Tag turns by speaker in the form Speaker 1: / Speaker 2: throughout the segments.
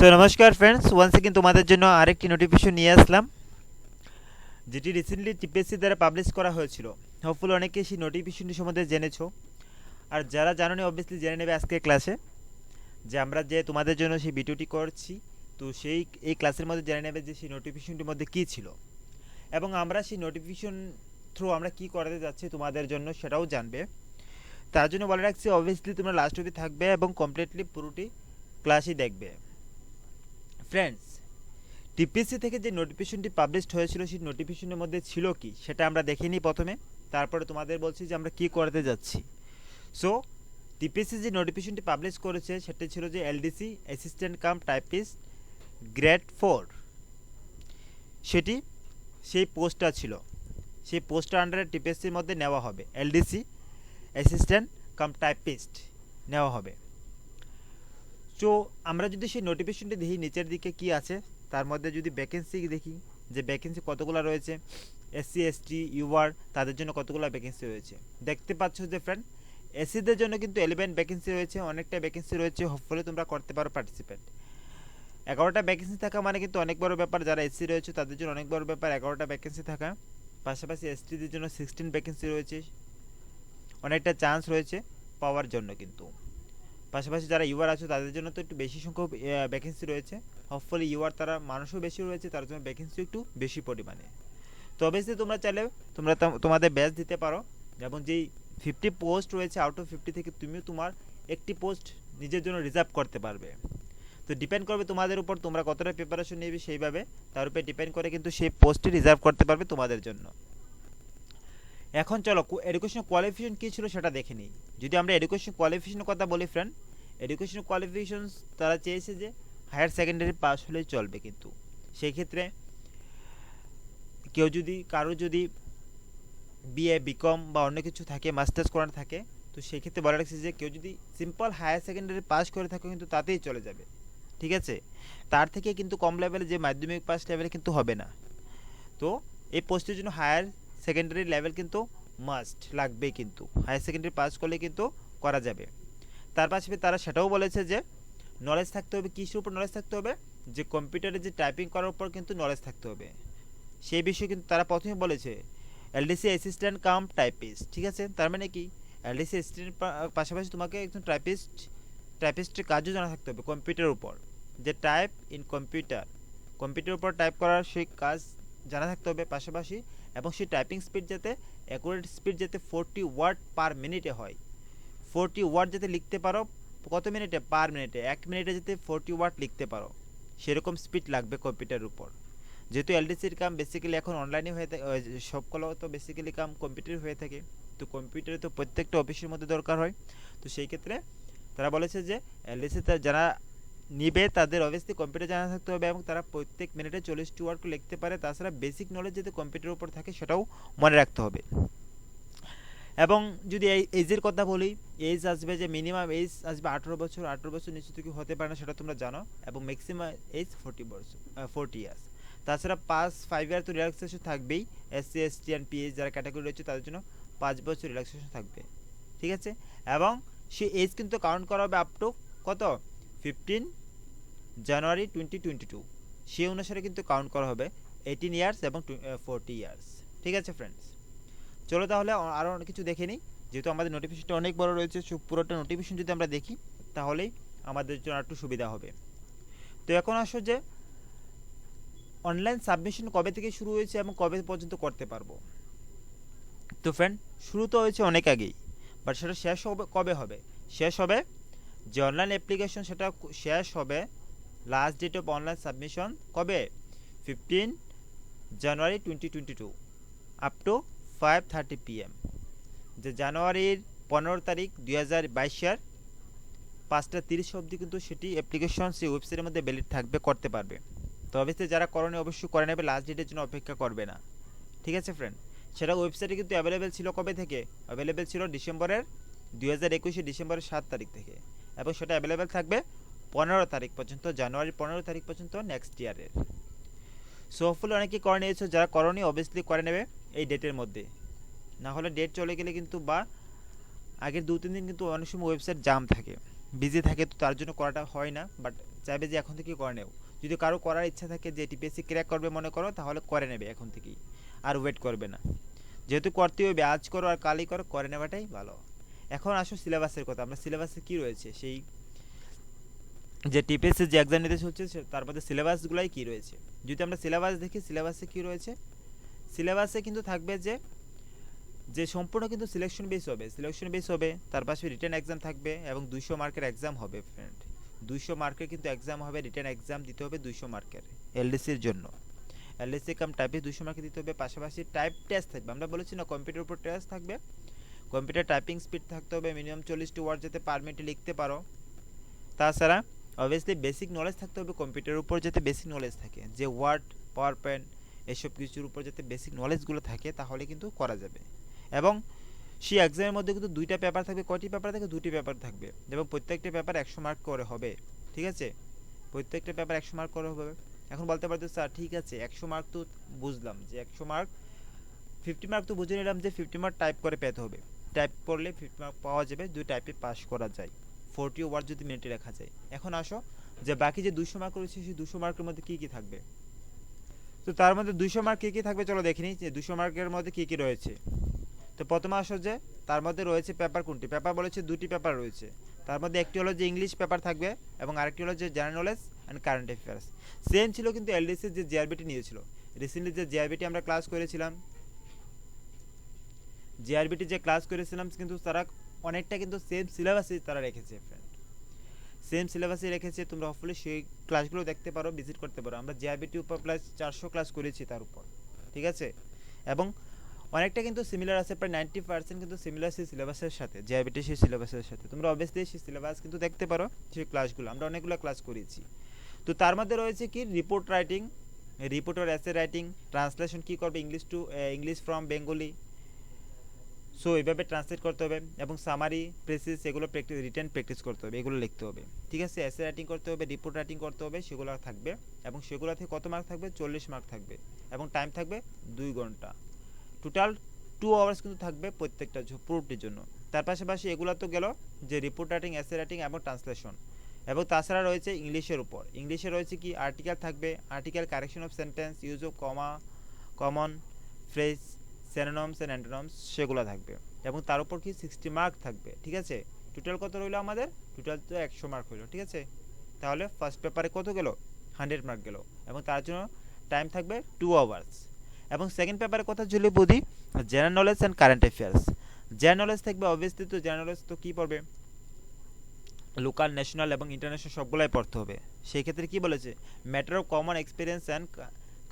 Speaker 1: So নমস্কার friends, once again তোমাদের জন্য আরেকটি নোটিফিকেশন নিয়ে আসলাম, যেটি রিসেন্টলি টিপিএসসি দ্বারা পাবলিশ করা হয়েছিল। হোপফুলি অনেকে সেই নোটিফিকেশনটি সম্বন্ধে জেনেছো, আর যারা জানোনি অবভিয়াসলি জেনে নেবে আজকের ক্লাসে, যে আমরা যে তোমাদের জন্য সেই ভিডিওটি করছি। তো এই ক্লাসের মধ্যে জেনে নেবে যে সেই নোটিফিকেশনটির মধ্যে কী ছিল, এবং আমরা সেই নোটিফিকেশন থ্রু আমরা কী করতে যাচ্ছি তোমাদের জন্য সেটাও জানবে। তার জন্য বলে রাখছি, অবভিয়াসলি তোমরা লাস্ট অবধি থাকবে এবং কমপ্লিটলি পুরোটি ক্লাসই দেখবে। ফ্রেন্ডস, টিপিএসসি থেকে যে নোটিফিকেশনটি পাবলিশড হয়েছিল সেই নোটিফিকেশনের মধ্যে ছিল কি সেটা আমরা দেখে নিই প্রথমে, তারপরে তোমাদের বলছি যে আমরা কি করতে যাচ্ছি। সো টিপিএসসি যে নোটিফিকেশনটি পাবলিশ করেছে সেটা ছিল যে LDC assistant cum typist grade 4, সেই পোস্টটা ছিল, সেই পোস্টটা আন্ডারে টিপিএসসির মধ্যে নেওয়া হবে, এলডিসি অ্যাসিস্ট্যান্ট কাম টাইপিস্ট নেওয়া হবে। সো আমরা যদি সেই নোটিফিকেশনটি দেখি নিচের দিকে কি আছে, তার মধ্যে যদি ভ্যাকেন্সি দেখি যে ভ্যাকেন্সি কতগুলো রয়েছে, এসসি এসটি ইউআর তাদের জন্য কতগুলো ভ্যাকেন্সি রয়েছে দেখতে পাচ্ছ যে ফ্রেন্ড, এসসিদের জন্য কিন্তু 11 ভ্যাকেন্সি রয়েছে, অনেকটা ভ্যাকেন্সি রয়েছে। হোপফুলি তোমরা করতে পারো পার্টিসিপেট। 11টা ভ্যাকেন্সি থাকা মানে কিন্তু অনেক বড় ব্যাপার, যারা এসসি রয়েছে তাদের জন্য অনেক বড় ব্যাপার 11টা ভ্যাকেন্সি থাকা। পাশাপাশি এসটিদের জন্য 16 ভ্যাকেন্সি রয়েছে, অনেকটা চান্স রয়েছে পাওয়ার জন্য কিন্তু। পাশাপাশি যারা ইউআর আছে তাদের জন্য তো একটু বেশি সংখ্যক ভ্যাকেন্সি রয়েছে। হোপফুলি ইউআর তারা মানুষও বেশি রয়েছে, তার জন্য ভ্যাকেন্সি একটু বেশি পরিমাণে। তো অবভিয়াসলি তোমরা চাইলে তোমরা তোমাদের ব্যাচ দিতে পারো, এবং যেই 50 পোস্ট রয়েছে আউট অফ 50 থেকে তুমিও তোমার একটি পোস্ট নিজের জন্য রিজার্ভ করতে পারবে। তো ডিপেন্ড করবে তোমাদের উপর, তোমরা কতটা প্রিপারেশন নেবে সেইভাবে, তার উপরে ডিপেন্ড করে কিন্তু সেই পোস্টটি রিজার্ভ করতে পারবে তোমাদের জন্য। এখন চলো এডুকেশন কোয়ালিফিকেশন কী ছিল সেটা দেখে নিই। যদি আমরা এডুকেশন কোয়ালিফিকেশনের কথা বলি ফ্রেন্ড, এডুকেশন কোয়ালিফিকেশন তারা চেয়েছে যে হায়ার সেকেন্ডারি পাস হলেই চলবে, কিন্তু সেই ক্ষেত্রে কারো যদি বিএ বিকম বা অন্য কিছু থাকে, মাস্টার্স করানো থাকে, তো সেই ক্ষেত্রে বলা রাখছে যে কেউ যদি সিম্পল হায়ার সেকেন্ডারি পাস করে থাকে কিন্তু তাতেই চলে যাবে, ঠিক আছে। তার থেকে কিন্তু কম লেভেলে যে মাধ্যমিক পাস লেভেলে কিন্তু হবে না। তো এই পোস্টের জন্য হায়ার সেকেন্ডারি লেভেল কিন্তু মাস্ট লাগবে, কিন্তু হায়ার সেকেন্ডারি পাস করলে কিন্তু করা যাবে। তার পাশাপাশি তারা সেটাও বলেছে যে নলেজ থাকতে হবে, কিসের উপর নলেজ থাকতে হবে, যে কম্পিউটারে যে টাইপিং করার উপর কিন্তু নলেজ থাকতে হবে। সেই বিষয়ে কিন্তু তারা প্রথমে বলেছে এলডিসি অ্যাসিস্ট্যান্ট কাম টাইপিস্ট, ঠিক আছে। তার মানে কি, এলডিসি অ্যাসিস্ট্যান্ট পাশাপাশি তোমাকে একজন টাইপিস্টের কাজও জানা থাকতে হবে কম্পিউটারের উপর, যে টাইপ ইন কম্পিউটারের উপর টাইপ করার সেই কাজ জানা থাকতে হবে পাশাপাশি, এবং সেই টাইপিং স্পিড যাতে অ্যাকুরেট স্পিড যাতে 40 ওয়ার্ড পার মিনিটে হয়, 40 ওয়ার্ড যাতে লিখতে পারো কত মিনিটে, পার মিনিটে 1 মিনিটে যাতে 40 ওয়ার্ড লিখতে পারো, সেরকম স্পিড লাগবে কম্পিউটারের উপর। যেহেতু এলডিসির কাম বেসিক্যালি এখন অনলাইনে হয়ে থাকে, সবগুলো তো বেসিক্যালি কাম কম্পিউটার হয়ে থাকে, তো কম্পিউটারে তো প্রত্যেকটা অফিসের মধ্যে দরকার হয়। তো সেই ক্ষেত্রে তারা বলেছে যে এলডিসি যারা নিবে তাদের অবভিয়াসলি কম্পিউটার জানা থাকতে হবে, এবং তারা প্রত্যেক মিনিটে 40টি ওয়ার্ড লিখতে পারে। তাছাড়া বেসিক নলেজ যাতে কম্পিউটারের উপর থাকে সেটাও মনে রাখতে হবে। এবং যদি এই এজের কথা বলি, এজ আসবে যে মিনিমাম এজ আসবে 18 বছর, 18 বছর নিচে তো কি হতে পারে না সেটা তোমরা জানো, এবং ম্যাক্সিমাম এজ 40 ইয়ার্স। তাছাড়া 5 ইয়ার তো রিল্যাক্সেশন থাকবেই, এসসি এসটি অ্যান্ড পিএইচ যারা ক্যাটাগরি রয়েছে তাদের জন্য 5 বছর রিল্যাক্সেশন থাকবে, ঠিক আছে। এবং সে এজ কিন্তু কাউন্ট করা হবে আপ টু কত, 15 জানুয়ারি 2022, সেই অনুসারে কিন্তু কাউন্ট করা হবে 18 ইয়ার্স এবং 40 ইয়ার্স, ঠিক আছে ফ্রেন্ডস। চলো তাহলে আরও অনেক কিছু দেখে নিই, যেহেতু আমাদের নোটিফিকেশনটা অনেক বড় রয়েছে, পুরোটা নোটিফিকেশন যদি আমরা দেখি তাহলেই আমাদের জন্য একটু সুবিধা হবে। তো এখন আসো যে অনলাইন সাবমিশন কবে থেকে শুরু হয়েছে এবং কবে পর্যন্ত করতে পারবো। তো ফ্রেন্ড, শুরু তো হয়েছে অনেক আগেই, বাট সেটা শেষ হবে কবে হবে, শেষ হবে যে অনলাইন অ্যাপ্লিকেশন সেটা শেষ হবে, last date of online submission কবে, 15 জানুয়ারি 2022 আপ টু 5:30 PM, যে জানুয়ারির 15 তারিখ 2022 5:30 অবধি কিন্তু সেটি অ্যাপ্লিকেশন সেই ওয়েবসাইটের মধ্যে ভ্যালিড থাকবে, করতে পারবে। তো অবশ্যই যারা করণে অবশ্যই করে নেবে, লাস্ট ডেটের জন্য অপেক্ষা করবে না, ঠিক আছে ফ্রেন্ড। সেটা ওয়েবসাইটে কিন্তু অ্যাভেলেবেল ছিল কবে থেকে, অ্যাভেলেবেল ছিল ডিসেম্বরের 2021 ডিসেম্বরের 7 তারিখ থেকে, এবং সেটা অ্যাভেলেবেল থাকবে 15 তারিখ পর্যন্ত, জানুয়ারির 15 তারিখ পর্যন্ত নেক্সট ইয়ারের। সো হোপফুলি অনেকেই করে নিয়েছো, যারা করণীয় অবভিয়াসলি করে নেবে এই ডেটের মধ্যে, না হলে ডেট চলে গেলে কিন্তু বা আগের 2-3 দিন কিন্তু অনেক সময় ওয়েবসাইট জাম থাকে, বিজি থাকে, তো তার জন্য করাটা হয় না। বাট চাইবে যে এখন থেকে করে নেও। যদি কারো করার ইচ্ছা থাকে যে টিপিএসসি ক্র্যাক করবে মনে করো, তাহলে করে নেবে এখন থেকেই, আর ওয়েট করবে না। যেহেতু করতে হবে, আজ করো আর কালই করো, করে নেওয়াটাই ভালো। এখন আসো সিলেবাসের কথা। আমরা সিলেবাসে কী রয়েছে, সেই যে টিপিএসসি যে এক্সাম নিতে চলছে তার মধ্যে সিলেবাসগুলোই কী রয়েছে। যদি আমরা সিলেবাস দেখি, সিলেবাসে কী রয়েছে, সিলেবাসে কিন্তু থাকবে যে যে সম্পূর্ণ কিন্তু সিলেকশন বেস হবে, সিলেকশন বেস হবে। তার পাশে রিটেন এক্সাম থাকবে এবং 200 মার্কের এক্সাম হবে ফ্রেন্ড। 200 মার্কের কিন্তু এক্সাম হবে, রিটেন এক্সাম দিতে হবে 200 মার্কের এলডিসির জন্য। এলডিসি কাম টাইপে 200 মার্কের দিতে হবে। পাশাপাশি টাইপ টেস্ট থাকবে, আমরা বলেছি না কম্পিউটার উপর টেস্ট থাকবে। কম্পিউটার টাইপিং স্পিড থাকতে হবে মিনিমাম 40 ওয়ার্ড, যাতে পার মিনিটে লিখতে পারো। তাছাড়া অবভিয়াসলি বেসিক নলেজ থাকতে হবে কম্পিউটারের উপর, যাতে বেসিক নলেজ থাকে, যে ওয়ার্ড, পাওয়ার পয়েন্ট এসব কিছুর উপর যাতে বেসিক নলেজগুলো থাকে, তাহলে কিন্তু করা যাবে। এবং সেই এক্সামের মধ্যে কিন্তু 2টা পেপার থাকবে। কয়টি পেপার থাকবে? 2টি পেপার থাকবে এবং প্রত্যেকটা পেপার 100 মার্ক করে হবে। ঠিক আছে, প্রত্যেকটা পেপার 100 মার্ক করে হবে। এখন বলতে পারতো স্যার ঠিক আছে 100 মার্ক তো বুঝলাম, যে 100 মার্ক 50 মার্ক তো বুঝে নিলাম যে 50 মার্ক টাইপ করে পেতে হবে। টাইপ করলে 50 মার্ক পাওয়া যাবে, যদি টাইপে পাস করা যায়, 40 ওয়ার্ড যদি মিনিটে লেখা যায়। এখন আসো যে বাকি যে 200 মার্ক রয়েছে, সেই 200 মার্কের মধ্যে কী কী থাকবে। তো তার মধ্যে 200 মার্ক কী কী থাকবে চলো দেখে নিই, যে 200 মার্কের মধ্যে কী কী রয়েছে। তো প্রথমে আসো যে তার মধ্যে রয়েছে পেপার। কোনটি পেপার বলেছে? 2টি পেপার রয়েছে। তার মধ্যে একটি হলো যে ইংলিশ পেপার থাকবে এবং আরেকটি হলো যে general knowledge and current affairs. Same ছিল কিন্তু এলডিসির যে জিআরবিটি নিয়েছিল, রিসেন্টলি যে জিআরবিটি আমরা ক্লাস করেছিলাম, জিআরবিটি যে ক্লাস করেছিলাম কিন্তু তারা অনেকটা কিন্তু সেম সিলেবাসই তারা রেখেছে ফ্রেন্ড, সেম সিলেবাসই রেখেছে। তোমরা হপফুলি সেই ক্লাসগুলো দেখতে পারো, ভিজিট করতে পারো। আমরা জিআরবিটি উপর প্লাস 400 ক্লাস করেছি তার উপর, ঠিক আছে। এবং অনেকটা কিন্তু সিমিলার আছে, প্রায় 90% কিন্তু সিমিলার সেই সিলেবাসের সাথে, জিআরবিটি সেই সিলেবাসের সাথে। তোমরা অবভিয়াসলি সেই সিলেবাস কিন্তু দেখতে পারো, সেই ক্লাসগুলো আমরা অনেকগুলো ক্লাস করেছি। তো তার মধ্যে রয়েছে কি রিপোর্ট রাইটিং, রিপোর্ট আর এসে রাইটিং, ট্রান্সলেশন কি করবে English to English from Bengali, so এইভাবে ট্রান্সলেট করতে হবে। এবং সামারি প্রেসিস এগুলো প্র্যাকটিস, রিটেন প্র্যাকটিস করতে হবে, এগুলো লিখতে হবে, ঠিক আছে। এসে রাইটিং করতে হবে, রিপোর্ট রাইটিং করতে হবে, সেগুলো থাকবে। এবং সেগুলো থেকে কত মার্ক থাকবে? 40 মার্ক থাকবে এবং টাইম থাকবে 2 ঘন্টা। টোটাল 2 আওয়ার্স কিন্তু থাকবে প্রত্যেকটা পুরোটির জন্য। তার পাশাপাশি এগুলো তো গেল যে রিপোর্ট রাইটিং, এসে রাইটিং এবং ট্রান্সলেশন। এবং তাছাড়া রয়েছে ইংলিশের উপর, ইংলিশে রয়েছে কি আর্টিকেল থাকবে, article, correction of sentence, use of common phrase, synonyms and antonyms, সেগুলো থাকবে। এবং তার উপর কি 60 মার্ক থাকবে, ঠিক আছে। টোটাল কত রইলো আমাদের? টোটাল তো 100 মার্ক হইলো, ঠিক আছে। তাহলে ফার্স্ট পেপারে কত গেল? 100 মার্ক গেল এবং তার জন্য টাইম থাকবে 2 আওয়ার্স। এবং সেকেন্ড পেপারের কথা যদি বলি, general knowledge and current affairs. General knowledge থাকবে অবভিয়াসলি, তো জেনারেল নলেজ তো কী পড়বে? লোকাল, ন্যাশনাল এবং ইন্টারন্যাশনাল সবগুলাই পড়তে হবে। সেই ক্ষেত্রে কী বলেছে? Matter of common experience and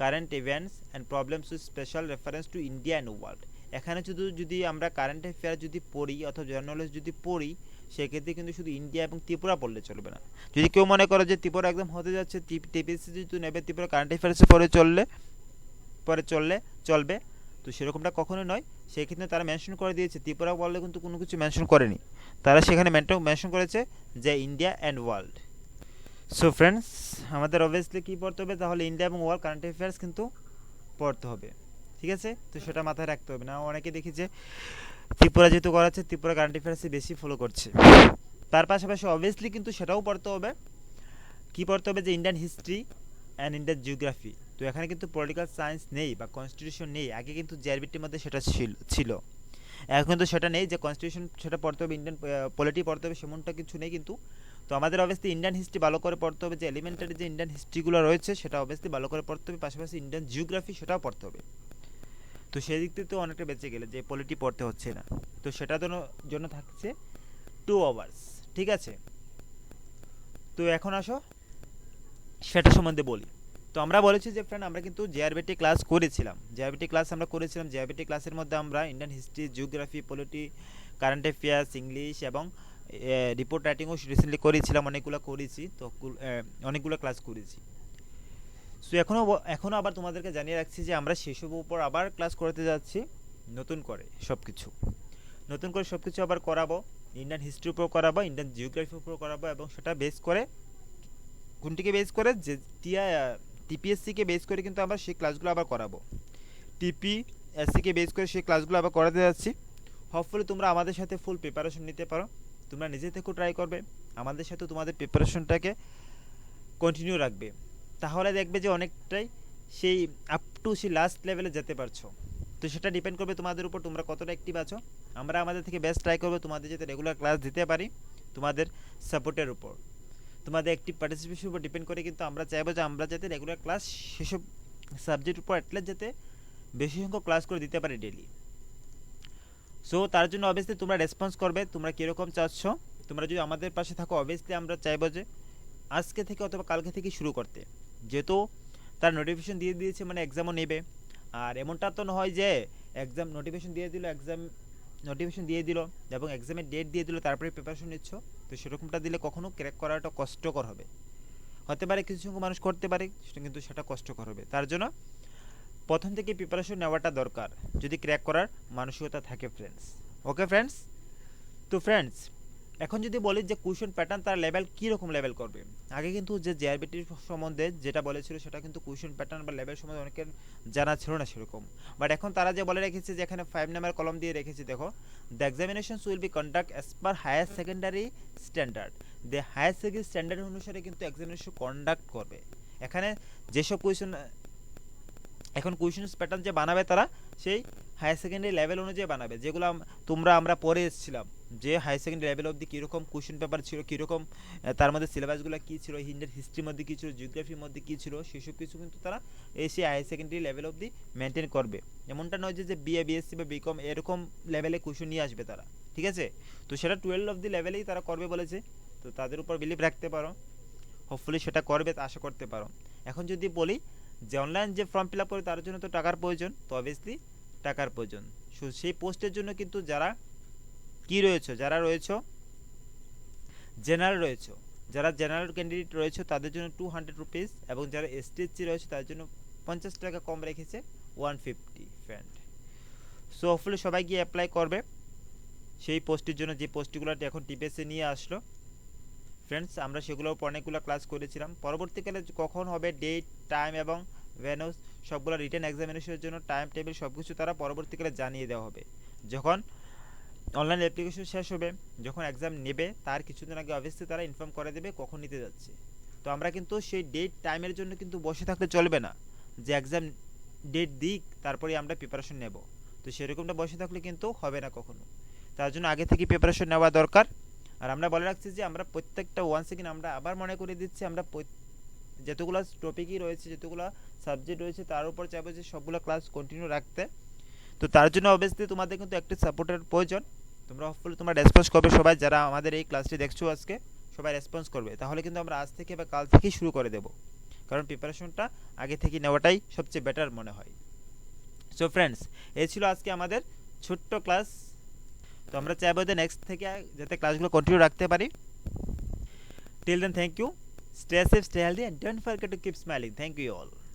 Speaker 1: current events and problems with special reference to India and world. এখানে যদি আমরা কারেন্ট অ্যাফেয়ার যদি পড়ি অথবা জেনারেল নলেজ যদি পড়ি, সেক্ষেত্রে কিন্তু শুধু ইন্ডিয়া এবং ত্রিপুরা পড়লে চলবে না। যদি কেউ মনে করো যে ত্রিপুরা একদম হতে যাচ্ছে, টিপিএসসি যদি নেবে ত্রিপুরা কারেন্ট অ্যাফেয়ার্সে পরে চলবে, তো সেরকমটা কখনোই নয়। সেই ক্ষেত্রে তারা মেনশন করে দিয়েছে, ত্রিপুরা বললে কিন্তু কোনো কিছু মেনশন করেনি, তারা সেখানে মেনশন করেছে যে India and world. So friends, আমাদের অবভিয়াসলি কী পড়তে হবে তাহলে? ইন্ডিয়া এবং ওয়ার্ল্ড কারেন্ট অ্যাফেয়ার্স কিন্তু পড়তে হবে, ঠিক আছে। তো সেটা মাথায় রাখতে হবে। না অনেকে দেখি যে ত্রিপুরা যেহেতু করাচ্ছে, ত্রিপুরা কারেন্ট অ্যাফেয়ার্সই বেশি ফলো করছে। তার পাশাপাশি অবভিয়াসলি কিন্তু সেটাও পড়তে হবে। কী পড়তে হবে? যে Indian history and Indian geography. তো এখানে কিন্তু পলিটিক্যাল সায়েন্স নেই বা কনস্টিটিউশন নেই, আগে কিন্তু জিআরবিটির মধ্যে সেটা ছিল। এখন কিন্তু সেটা নেই যে কনস্টিটিউশন সেটা পড়তে হবে, ইন্ডিয়ান পলিটি পড়তে হবে, সেমনটা কিছু নেই কিন্তু। তো আমাদের অবভিয়াসলি ইন্ডিয়ান হিস্ট্রি ভালো করে পড়তে হবে, যে এলিমেন্টারি যে ইন্ডিয়ান হিস্ট্রিগুলো রয়েছে সেটা অবভিয়াসলি ভালো করে পড়তে হবে। পাশাপাশি ইন্ডিয়ান জিওগ্রাফি সেটাও পড়তে হবে। তো সেই দিক থেকে তো অনেকটা বেঁচে গেলে যে পলিটি পড়তে হচ্ছে না। তো সেটার জন্য থাকছে 2 আওয়ার্স, ঠিক আছে। তো এখন আসো সেটা সম্বন্ধে বলি। তো আমরা বলেছি যে ফ্রেন্ড আমরা কিন্তু জিআরবিটি ক্লাস করেছিলাম, জিআরবিটি ক্লাসের মধ্যে আমরা Indian history, geography, polity, current affairs, English এবং রিপোর্ট রাইটিংও রিসেন্টলি করেছিলাম, অনেকগুলো করেছি। তো অনেকগুলো ক্লাস করেছি। সো এখনও আবার তোমাদেরকে জানিয়ে রাখছি যে আমরা সেসবের উপর আবার ক্লাস করতে যাচ্ছি, নতুন করে সব কিছু আবার করাবো। ইন্ডিয়ান হিস্ট্রির উপর করাবো, ইন্ডিয়ান জিওগ্রাফির উপর করাবো এবং সেটা বেস করে, কোনটিকে বেস করে? যে টিপিএসসিকে বেস করে কিন্তু আমরা সেই ক্লাসগুলো আবার করাবো। টিপিএসসিকে বেস করে সেই ক্লাসগুলো আবার করাতে যাচ্ছি। হোপফুলি তোমরা আমাদের সাথে ফুল প্রিপারেশন নিতে পারো, তোমরা নিজে থেকেও ট্রাই করবে, আমাদের সাথে তোমাদের প্রিপারেশনটাকে কন্টিনিউ রাখবে, তাহলে দেখবে যে অনেকটাই সেই আপ টু সেই লাস্ট লেভেলে যেতে পারছো। তো সেটা ডিপেন্ড করবে তোমাদের উপর, তোমরা কতটা অ্যাক্টিভ আছো। আমরা আমাদের থেকে বেস্ট ট্রাই করবো তোমাদের যাতে রেগুলার ক্লাস দিতে পারি, তোমাদের সাপোর্টের উপর, তোমাদের অ্যাক্টিভ পার্টিসিপেশনের উপর ডিপেন্ড করে কিন্তু আমরা চাইবো যে আমরা যাতে রেগুলার ক্লাস সেসব সাবজেক্ট উপর অ্যাটলিস্ট যাতে বেশি সংখ্যক ক্লাস করে দিতে পারি ডেলি। সো তার জন্য অবভিয়াসলি তোমরা রেসপন্স করবে তোমরা কীরকম চাচ্ছ। তোমরা যদি আমাদের পাশে থাকো অবভিয়াসলি আমরা চাইবো যে আজকে থেকে অথবা কালকে থেকে শুরু করতে, যেহেতু তার নোটিফিকেশন দিয়ে দিয়েছে মানে এক্সামও নেবে। আর এমনটা তো নয় যে এক্সাম নোটিফিকেশন দিয়ে দিল, এক্সাম নোটিফিকেশন দিয়ে দিল এবং এক্সামের ডেট দিয়ে দিল তারপরে প্রিপারেশন নিচ্ছ, তো সেরকমটা দিলে কখনো ক্র্যাক করাটা কষ্টকর হবে। হতে পারে কিছু সংখ্যক মানুষ করতে পারে সেটা, কিন্তু সেটা কষ্টকর হবে। তার জন্য প্রথম থেকে প্রিপারেশন নেওয়াটা দরকার যদি ক্র্যাক করার মানসিকতা থাকে ফ্রেন্ডস। ওকে ফ্রেন্ডস, তো ফ্রেন্ডস এখন যদি বলি যে কোয়েশ্চেন প্যাটার্ন তার লেভেল কীরকম লেভেল করবে, আগে কিন্তু যে জেআরবিটির সম্বন্ধে যেটা বলেছিল সেটা কিন্তু কোয়েশ্চেন প্যাটার্ন বা লেভেল সম্বন্ধে অনেকের জানা ছিল না সেরকম। বাট এখন তারা যে বলে রেখেছে যে এখানে 5 নাম্বার কলম দিয়ে রেখেছে, দেখো the examinations will be conduct as per higher secondary standard. The higher secondary standard অনুসারে কিন্তু এক্সামিনেশন কন্ডাক্ট করবে। এখানে যেসব কোয়েশ্চেন এখন কোয়েশ্চেন প্যাটার্ন যে বানাবে তারা সেই হায়ার সেকেন্ডারি লেভেল অনুযায়ী বানাবে, যেগুলো আমরা পড়ে এসেছিলাম যে হায়ার সেকেন্ডারি লেভেল অবধি কীরকম কোয়েশ্চেন পেপার ছিল, কীরকম তার মধ্যে সিলেবাসগুলো কী ছিল, ইন্ডিয়ান হিস্ট্রির মধ্যে কী ছিল, জিওগ্রাফির মধ্যে কী ছিল, সেসব কিছু কিন্তু তারা সেই হায়ার সেকেন্ডারি লেভেল অবধি মেনটেন করবে। এমনটা নয় যে বিএ বিএসসি বা বিকম এরকম লেভেলে কোয়েশ্চেন নিয়ে আসবে তারা, ঠিক আছে। তো সেটা 12 অবধি লেভেলেই তারা করবে বলেছে, তো তাদের উপর বিলিভ রাখতে পারো, হোপফুলি সেটা করবে আশা করতে পারো। এখন যদি বলি যে অনলাইন যে ফর্ম ফিল আপ করে তার জন্য তো টাকার প্রয়োজন, তো অবভিয়াসলি টাকার প্রয়োজন। সেই পোস্টের জন্য কিন্তু যারা কি রয়েছে, যারা রয়েছে জেনারেল রয়েছে, যারা জেনারেল ক্যান্ডিডেট রয়েছে তাদের জন্য 200 রুপিস, এবং যারা এসটিএসসি রয়েছে তাদের জন্য 50 টাকা কম রেখেছে 150 ফ্রেন্ড। সো হোপফুলি সবাই গিয়ে অ্যাপ্লাই করবে সেই পোস্টের জন্য, যে পোস্টগুলো এখন টিপিএসসি নিয়ে আসলো ফ্রেন্ডস। আমরা সেগুলোর উপর অনেকগুলো ক্লাস করেছিলাম। পরবর্তীকালে কখন হবে ডেট টাইম এবং ভেন্যু সবগুলো রিটেন এক্সামিনেশনের জন্য টাইম টেবিল সব কিছু তারা পরবর্তীকালে জানিয়ে দেওয়া হবে যখন অনলাইন অ্যাপ্লিকেশন শেষ হবে, যখন এক্সাম নেবে তার কিছুদিন আগে অবভিয়াসলি তারা ইনফর্ম করে দেবে কখন নিতে যাচ্ছে। তো আমরা কিন্তু সেই ডেট টাইমের জন্য কিন্তু বসে থাকলে চলবে না যে এক্সাম ডেট দিক তারপরে আমরা প্রিপারেশন নেব, তো সেরকমটা বসে থাকলে কিন্তু হবে না কখনো। তার জন্য আগে থেকে প্রিপারেশন নেওয়া দরকার। আর আমরা বলে রাখছি যে আমরা প্রত্যেকটা ওয়ান সেকেন্ড আমরা আবার মনে করে দিচ্ছি, আমরা যতগুলো টপিকই রয়েছে, যতগুলো সাবজেক্ট রয়েছে তার উপর চাইবো যে সবগুলো ক্লাস কন্টিনিউ রাখতে। তো তার জন্য অবভিয়াসলি তোমাদের কিন্তু একটি সাপোর্টের প্রয়োজন। তোমরা হোপফুলি তোমরা রেসপন্স করবে, সবাই যারা আমাদের এই ক্লাসটি দেখছো আজকে সবাই রেসপন্স করবে, তাহলে কিন্তু আমরা আজ থেকে বা কাল থেকেই শুরু করে দেব, কারণ প্রিপারেশনটা আগে থেকে নেওয়াটাই সবচেয়ে বেটার মনে হয়। সো ফ্রেন্ডস এই ছিল আজকে আমাদের ছোট্ট ক্লাস। তো আমরা চাইবো যে নেক্সট থেকে যাতে ক্লাসগুলো কন্টিনিউ রাখতে পারি। Till then thank you, stay safe, stay healthy, and don't forget to keep smiling. Thank you all.